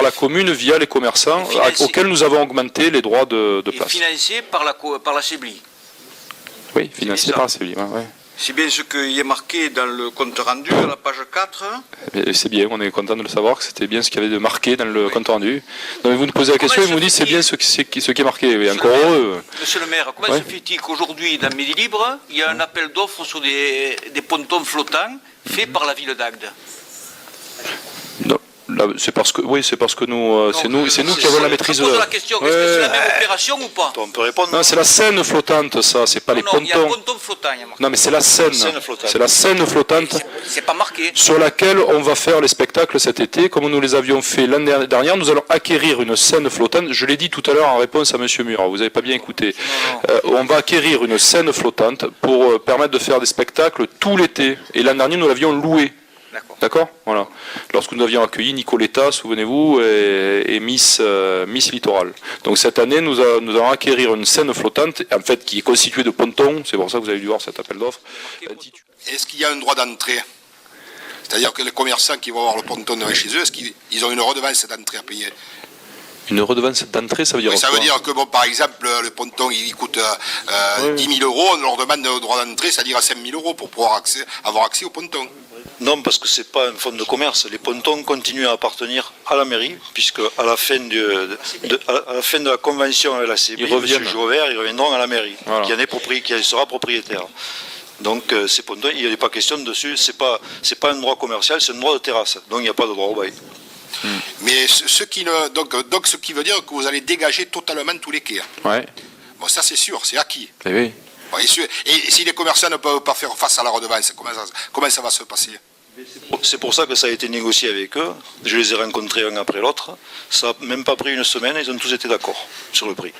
la commune via les commerçants auxquels nous avons augmenté les droits de place. Financé par la CEBLI. Oui, financé par la CEBLI. Ouais. C'est bien ce qui est marqué dans le compte rendu à la page 4. C'est bien, on est content de le savoir, que c'était bien ce qu'il y avait de marqué dans le compte rendu. Donc vous nous posez la question et vous dites c'est bien ce qui est marqué. Et encore heureux. Monsieur le maire, comment se fait-il qu'aujourd'hui, dans Midi Libre, il y a un appel d'offres sur des pontons flottants faits par la ville d'Agde? Non. C'est parce que nous, c'est nous qui avons la maîtrise. Je pose la question, est-ce que c'est la même opération ou pas? On peut répondre. Non, c'est la Seine flottante, ça, c'est pas les pontons. Non, il y a un ponton flottant. Non, mais c'est la Seine. C'est la Seine flottante. C'est pas marqué. Sur laquelle on va faire les spectacles cet été, comme nous les avions fait l'année dernière. Nous allons acquérir une Seine flottante. Je l'ai dit tout à l'heure en réponse à Monsieur Murat. Vous n'avez pas bien écouté. On va acquérir une Seine flottante pour permettre de faire des spectacles tout l'été. Et l'année dernière, nous l'avions louée. D'accord. Voilà. Lorsque nous avions accueilli Nicoletta, souvenez-vous, et Miss Littoral. Donc cette année, nous allons acquérir une Seine flottante, en fait, qui est constituée de pontons. C'est pour ça que vous avez dû voir cet appel d'offres. Est-ce qu'il y a un droit d'entrée? C'est-à-dire que les commerçants qui vont avoir le ponton devant chez eux, est-ce qu'ils ont une redevance d'entrée à payer? Une redevance d'entrée, ça veut dire quoi? Ça veut dire que, bon, par exemple, le ponton, il coûte 10 000 €, on leur demande le droit d'entrée, c'est-à-dire à 5 000 € pour pouvoir avoir accès au ponton. Non, parce que ce n'est pas un fonds de commerce. Les pontons continuent à appartenir à la mairie, puisque à la fin de la convention avec la CEBLI, M. Jauvert, ils reviendront à la mairie, qui en sera propriétaire. Donc ces pontons, il n'y a pas question dessus, c'est pas un droit commercial, c'est un droit de terrasse. Donc il n'y a pas de droit au bail. Mais ce qui veut dire que vous allez dégager totalement tous les quais. Ouais. Bon, ça c'est sûr, c'est acquis. Eh oui. Et si les commerçants ne peuvent pas faire face à la redevance, comment ça va se passer? C'est pour ça que ça a été négocié avec eux. Je les ai rencontrés un après l'autre. Ça n'a même pas pris une semaine, ils ont tous été d'accord sur le prix.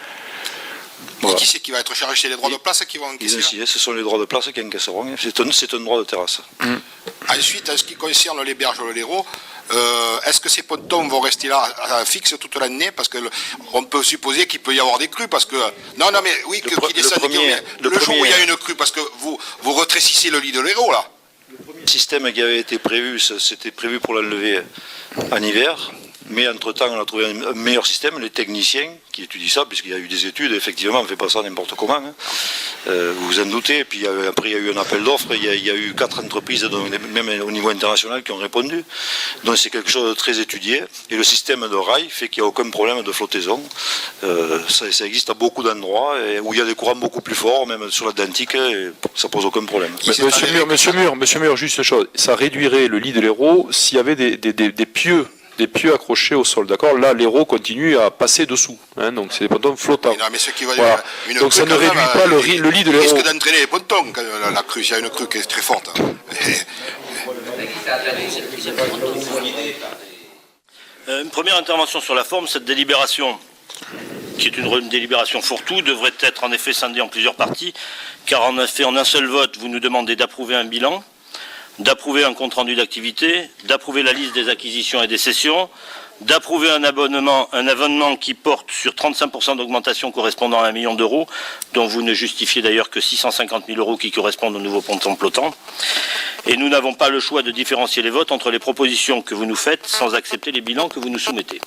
Voilà. Et qui c'est qui va être chargé? C'est les droits de place qui vont encaisser? Ce sont les droits de place qui encaisseront. C'est un droit de terrasse. Ensuite, en ce qui concerne les berges de l'Hérault, est-ce que ces pontons vont rester là fixes toute l'année? Parce qu'on peut supposer qu'il peut y avoir des crues. Parce que non, mais oui, qui descendent. Le jour où il y a une crue, parce que vous rétrécissez le lit de l'Hérault là. Le premier système qui avait été prévu, c'était prévu pour l'enlever en hiver. Mais entre-temps, on a trouvé un meilleur système, les techniciens qui étudient ça, puisqu'il y a eu des études, effectivement, on ne fait pas ça n'importe comment. Vous vous en doutez, et puis après il y a eu un appel d'offres, il y a eu 4 entreprises, donc, même au niveau international, qui ont répondu. Donc c'est quelque chose de très étudié, et le système de rail fait qu'il n'y a aucun problème de flottaison. Ça existe à beaucoup d'endroits, où il y a des courants beaucoup plus forts, même sur l'Atlantique, et ça pose aucun problème. Monsieur Mur, juste une chose, ça réduirait le lit de l'Hérault s'il y avait des pieux. Des pieux accrochés au sol, d'accord? Là, l'Hérault continue à passer dessous, donc c'est des pontons flottants. Non, mais ce qui va voilà. Donc ça ne réduit pas le lit de l'Hérault. Il risque d'entraîner les pontons, la crue, s'il y a une crue qui est très forte. Une première intervention sur la forme, cette délibération, qui est une délibération fourre-tout, devrait être en effet scindée en plusieurs parties, car en effet, en un seul vote, vous nous demandez d'approuver un bilan, d'approuver un compte-rendu d'activité, d'approuver la liste des acquisitions et des cessions, d'approuver un abonnement qui porte sur 35% d'augmentation correspondant à 1 million d'euros, dont vous ne justifiez d'ailleurs que 650 000 € qui correspondent au nouveau ponton flottant. Et nous n'avons pas le choix de différencier les votes entre les propositions que vous nous faites sans accepter les bilans que vous nous soumettez.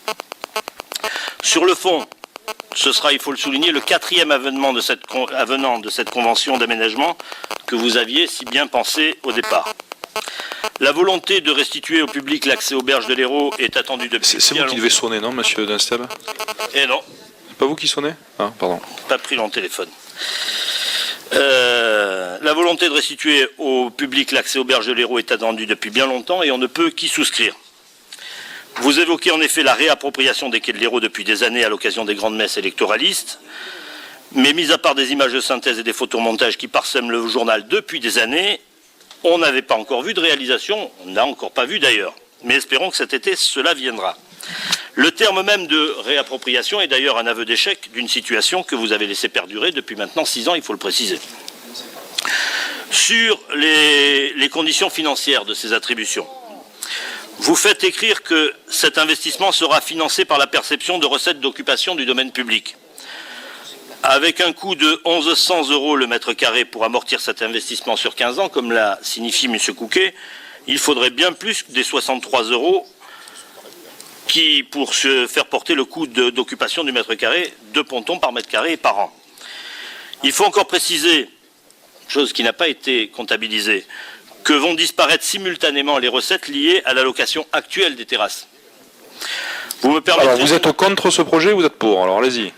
Sur le fond, ce sera, il faut le souligner, le 4e avenant de cette convention d'aménagement que vous aviez si bien pensé au départ. La volonté de restituer au public l'accès aux berges de l'Hérault est attendue depuis bien longtemps. C'est vous qui devez sonner, non, monsieur Dunsteb? Eh non. C'est pas vous qui sonnez? Ah, pardon. Pas pris mon téléphone. La volonté de restituer au public l'accès aux berges de l'Hérault est attendue depuis bien longtemps et on ne peut qu'y souscrire. Vous évoquez en effet la réappropriation des quais de l'Hérault depuis des années à l'occasion des grandes messes électoralistes, mais mis à part des images de synthèse et des photomontages qui parsèment le journal depuis des années, on n'avait pas encore vu de réalisation, on n'a encore pas vu d'ailleurs, mais espérons que cet été cela viendra. Le terme même de réappropriation est d'ailleurs un aveu d'échec d'une situation que vous avez laissé perdurer depuis maintenant 6 ans, il faut le préciser. Sur les conditions financières de ces attributions, vous faites écrire que cet investissement sera financé par la perception de recettes d'occupation du domaine public. Avec un coût de 1 100 € le mètre carré pour amortir cet investissement sur 15 ans, comme l'a signifié M. Couquet, il faudrait bien plus que des 63 € pour se faire porter le coût d'occupation du mètre carré, 2 pontons par mètre carré et par an. Il faut encore préciser, chose qui n'a pas été comptabilisée, que vont disparaître simultanément les recettes liées à l'allocation actuelle des terrasses. Vous me permettrez... Alors, vous êtes contre ce projet ou vous êtes pour? Alors, allez-y.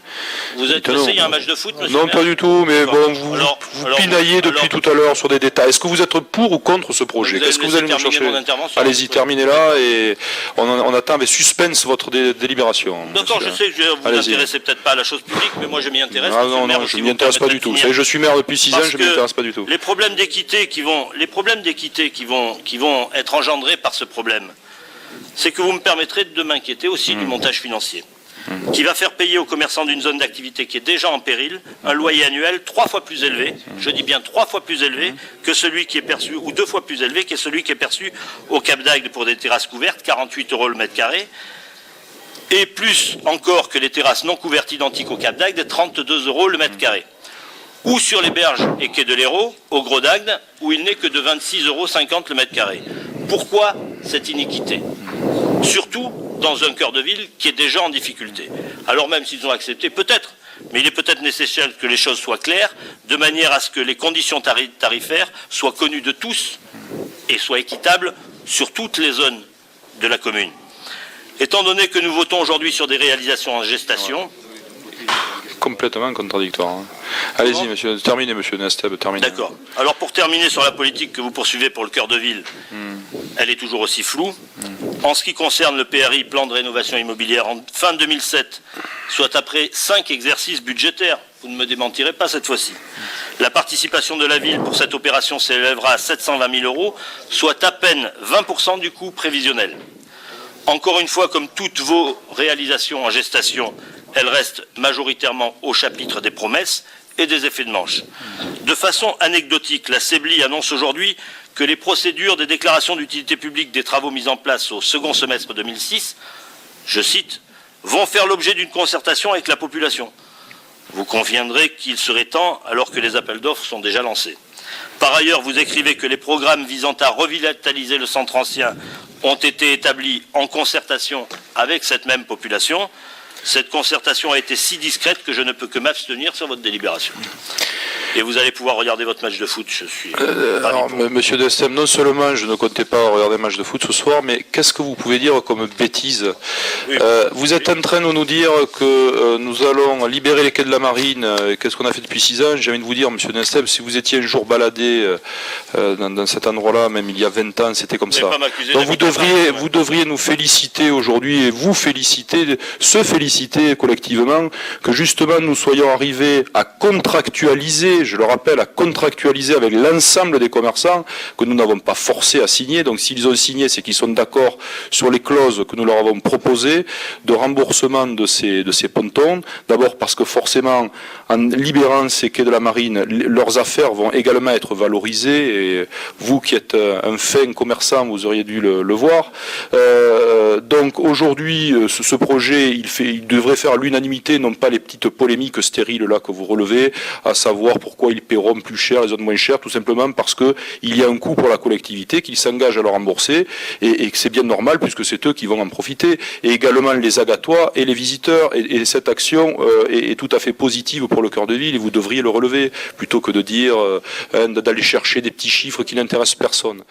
Vous êtes pressé, il y a un match de foot, monsieur Non, le maire? pas du tout, mais bon, vous Alors, pinaillez depuis tout à l'heure sur des détails. Est-ce que vous êtes pour ou contre ce projet? Vous Qu'est-ce que vous allez nous terminer chercher? mon intervention. Allez-y, terminez là et on attend avec suspense votre délibération. D'accord, je monsieur. sais que vous Allez-y. intéressez peut-être pas à la chose publique, mais moi je m'y intéresse. Ah monsieur le non, maire, non, si je vous m'y intéresse pas permettez du tout. de Vous savez, finir. je suis maire depuis 6 ans, Parce je que m'y intéresse pas du tout. Les problèmes d'équité qui vont être engendrés par ce problème, c'est que vous me permettrez de m'inquiéter aussi du montage financier, qui va faire payer aux commerçants d'une zone d'activité qui est déjà en péril un loyer annuel 3 fois plus élevé, je dis bien 3 fois plus élevé que celui qui est perçu, ou 2 fois plus élevé que celui qui est perçu au Cap d'Agde pour des terrasses couvertes, 48 € le mètre carré, et plus encore que les terrasses non couvertes identiques au Cap d'Agde, 32 € le mètre carré. Ou sur les berges et quais de l'Hérault, au Gros d'Agde, où il n'est que de 26,50 € le mètre carré. Pourquoi cette iniquité? Surtout dans un cœur de ville qui est déjà en difficulté. Alors même s'ils ont accepté, peut-être, mais il est peut-être nécessaire que les choses soient claires, de manière à ce que les conditions tarifaires soient connues de tous et soient équitables sur toutes les zones de la commune. Étant donné que nous votons aujourd'hui sur des réalisations en gestation... Complètement contradictoire. Hein. Allez-y, monsieur. Terminez, monsieur Nesteb, terminez. D'accord. Alors pour terminer sur la politique que vous poursuivez pour le cœur de ville, elle est toujours aussi floue. En ce qui concerne le PRI, plan de rénovation immobilière, en fin 2007, soit après 5 exercices budgétaires, vous ne me démentirez pas cette fois-ci, la participation de la ville pour cette opération s'élèvera à 720 000 €, soit à peine 20% du coût prévisionnel. Encore une fois, comme toutes vos réalisations en gestation, elles restent majoritairement au chapitre des promesses et des effets de manche. De façon anecdotique, la CEBLI annonce aujourd'hui que les procédures des déclarations d'utilité publique des travaux mis en place au second semestre 2006, je cite, vont faire l'objet d'une concertation avec la population. Vous conviendrez qu'il serait temps alors que les appels d'offres sont déjà lancés. Par ailleurs, vous écrivez que les programmes visant à revitaliser le centre ancien ont été établis en concertation avec cette même population. Cette concertation a été si discrète que je ne peux que m'abstenir sur votre délibération. Et vous allez pouvoir regarder votre match de foot, je suis... Alors, monsieur Destem, non seulement je ne comptais pas regarder un match de foot ce soir, mais qu'est-ce que vous pouvez dire comme bêtise? Oui, vous êtes en train de nous dire que nous allons libérer les quais de la Marine. Qu'est-ce qu'on a fait depuis 6 ans? J'ai envie de vous dire, monsieur Destem, si vous étiez un jour baladé dans cet endroit-là, même il y a 20 ans, c'était comme ça. Donc vous devriez nous féliciter aujourd'hui et vous féliciter, se féliciter collectivement que justement nous soyons arrivés à contractualiser, je le rappelle, à contractualiser avec l'ensemble des commerçants que nous n'avons pas forcé à signer. Donc s'ils ont signé, c'est qu'ils sont d'accord sur les clauses que nous leur avons proposées de remboursement de ces pontons. D'abord parce que forcément, en libérant ces quais de la Marine, leurs affaires vont également être valorisées. Et vous qui êtes un fin commerçant, vous auriez dû le voir. Donc aujourd'hui, ce projet, il devrait faire l'unanimité, non pas les petites polémiques stériles là que vous relevez, à savoir pourquoi ils paieront plus cher, les autres moins cher, tout simplement parce que il y a un coût pour la collectivité, qu'ils s'engagent à le rembourser, et que c'est bien normal puisque c'est eux qui vont en profiter, et également les agatois et les visiteurs, et cette action est tout à fait positive pour le cœur de ville, et vous devriez le relever, plutôt que de dire d'aller chercher des petits chiffres qui n'intéressent personne.